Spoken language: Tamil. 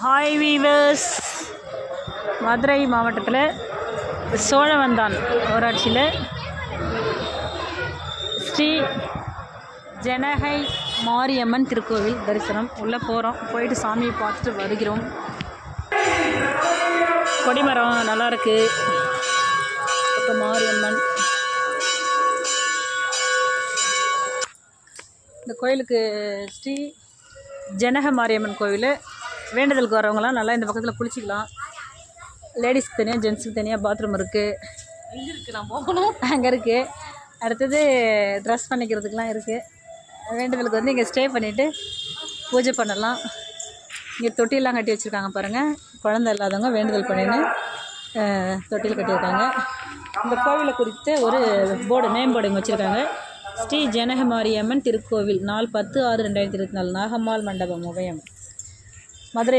ஹாய் வீவர்ஸ், மதுரை மாவட்டத்தில் சோழவந்தான் ஊராட்சியில் ஸ்ரீ ஜனகை மாரியம்மன் திருக்கோவில் தரிசனம். உள்ளே போகிறோம், போயிட்டு சாமியை பார்த்துட்டு வருகிறோம். கொடிமரம் நல்லாயிருக்கு. இப்போ மாரியம்மன் இந்த கோயிலுக்கு ஸ்ரீ ஜனக மாரியம்மன் கோவில். வேண்டுதலுக்கு வரவங்களாம் நல்லா இந்த பக்கத்தில் குளிச்சிக்கலாம். லேடிஸ்க்கு தனியாக, ஜென்ஸுக்கு தனியாக பாத்ரூம் இருக்குது. எங்கே இருக்குது? நான் போகணும். அங்கே இருக்குது. அடுத்தது ட்ரெஸ் பண்ணிக்கிறதுக்கெலாம் இருக்குது. வேண்டுதலுக்கு வந்து இங்கே ஸ்டே பண்ணிவிட்டு பூஜை பண்ணலாம். இங்கே தொட்டியெல்லாம் கட்டி வச்சுருக்காங்க பாருங்கள். குழந்தை இல்லாதவங்க வேண்டுதல் பண்ணின்னு தொட்டியில் கட்டியிருக்காங்க. இந்த கோவிலை குறித்து ஒரு போர்டு, நேம் போர்டு இங்கே வச்சுருக்காங்க. ஸ்ரீ ஜனக மாரியம்மன் திருக்கோவில், நாள் 10/6/2024, நாகம்மாள் மண்டபம், உபயம், மதுரை.